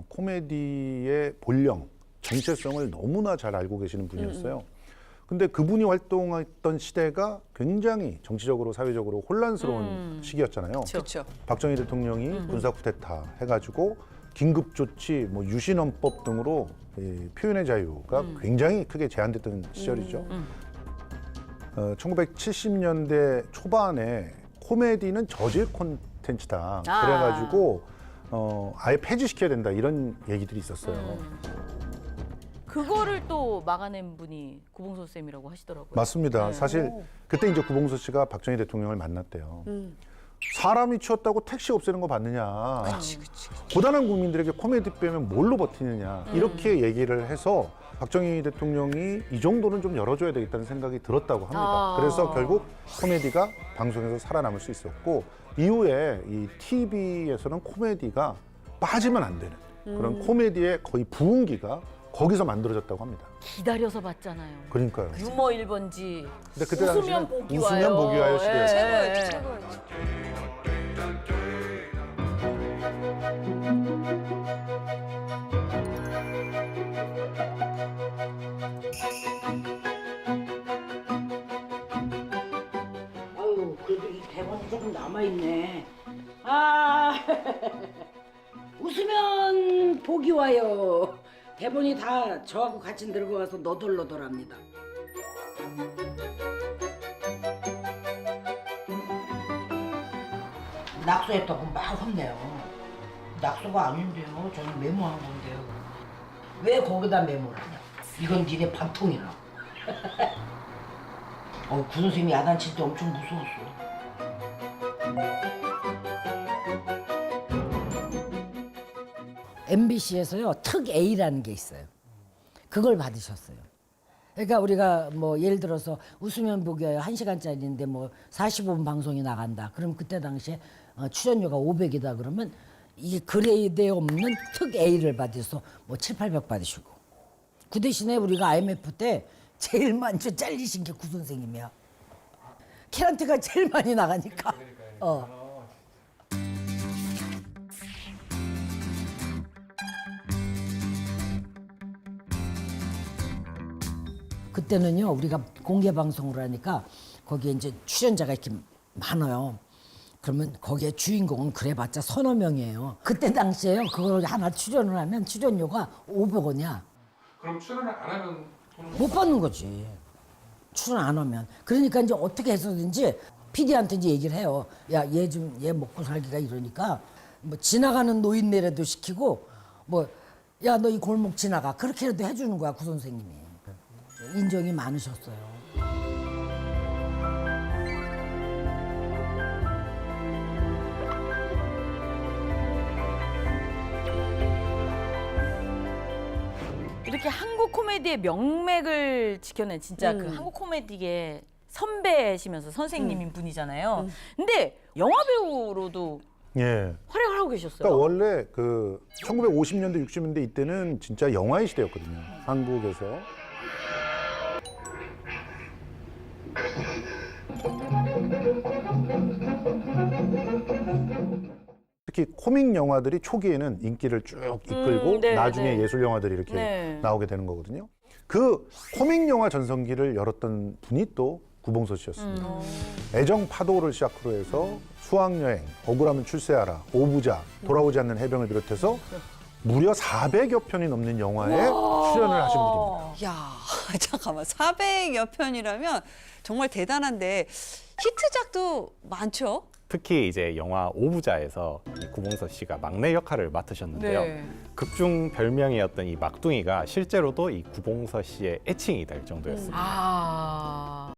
코미디의 본령, 정체성을 너무나 잘 알고 계시는 분이었어요. 근데 그분이 활동했던 시대가 굉장히 정치적으로 사회적으로 혼란스러운 시기였잖아요. 그렇죠. 박정희 대통령이 군사 쿠데타 해가지고 긴급 조치, 뭐 유신헌법 등으로 이 표현의 자유가 굉장히 크게 제한됐던 시절이죠. 1970년대 초반에 코미디는 저질 콘텐츠다. 그래가지고 아예 폐지시켜야 된다 이런 얘기들이 있었어요. 그거를 또 막아낸 분이 구봉서 쌤이라고 하시더라고요. 맞습니다. 네. 사실 그때 이제 구봉서 씨가 박정희 대통령을 만났대요. 사람이 치웠다고 택시 없애는 거 봤느냐. 그치. 고단한 국민들에게 코미디 빼면 뭘로 버티느냐. 이렇게 얘기를 해서 박정희 대통령이 이 정도는 좀 열어줘야 되겠다는 생각이 들었다고 합니다. 그래서 결국 코미디가 방송에서 살아남을 수 있었고 이후에 이 TV에서는 코미디가 빠지면 안 되는 그런 코미디의 거의 부흥기가 거기서 만들어졌다고 합니다. 기다려서 봤잖아요. 그러니까요. 유머 1번지. 근데 그때 웃으면 당시는 복이 웃으면 와요. 복이 와요 시대였어요. 최고였지, 최고였지. 아유, 그래도 이 대본이 조금 남아있네. 아, 웃으면 복이 와요. 대본이 다 저하고 같이 늙어와서 너덜너덜합니다. 낙서했다고 막 혼내요. 낙서가 아닌데요. 저는 메모한 건데요. 왜 거기다 메모를 하냐? 이건 니네 밥통이라. 구 선생님이 야단칠 때 엄청 무서웠어. MBC에서요 특 A라는 게 있어요. 그걸 받으셨어요. 그러니까 우리가 뭐 예를 들어서 웃으면 복이 와요 1시간짜리인데 뭐 45분 방송이 나간다. 그럼 그때 당시에 출연료가 500이다 그러면 이 그레이드에 없는 특 A를 받으셔서 뭐 7, 800 받으시고. 그 대신에 우리가 IMF 때 제일 먼저 잘리신 게 구 선생님이야. 캐런트가 제일 많이 나가니까. 그때는요 우리가 공개 방송을 하니까 거기에 이제 출연자가 이렇게 많아요. 그러면 거기에 주인공은 그래봤자 서너 명이에요. 그때 당시에요 그걸 하나 출연을 하면 출연료가 500원이야. 그럼 출연을 안 하면 돈을 못 받는 거지. 출연 안 하면. 그러니까 이제 어떻게 해서든지 PD한테 이제 얘기를 해요. 야, 얘 먹고 살기가 이러니까 뭐 지나가는 노인네라도 시키고 뭐 야, 너 이 골목 지나가. 그렇게라도 해주는 거야, 구 선생님이. 인정이 많으셨어요. 이렇게 한국 코미디의 명맥을 지켜낸 진짜 그 한국 코미디의 선배시면서 선생님인 분이잖아요. 근데 영화 배우로도 예. 활약을 하고 계셨어요. 그러니까 원래 그 1950년대, 60년대 이때는 진짜 영화의 시대였거든요. 한국에서. 특히 코믹 영화들이 초기에는 인기를 쭉 이끌고 네, 나중에 네. 예술 영화들이 이렇게 네. 나오게 되는 거거든요. 그 코믹 영화 전성기를 열었던 분이 또 구봉서 씨였습니다. 애정 파도를 시작으로 해서 수학여행, 억울하면 출세하라, 오부자, 돌아오지 않는 해병을 비롯해서 무려 400여 편이 넘는 영화에 출연을 하신 분입니다. 야, 잠깐만. 400여 편이라면 정말 대단한데 히트작도 많죠? 특히 이제 영화 오부자에서 이 구봉서 씨가 막내 역할을 맡으셨는데요. 네. 극중 별명이었던 이 막둥이가 실제로도 이 구봉서 씨의 애칭이 될 정도였습니다. 아.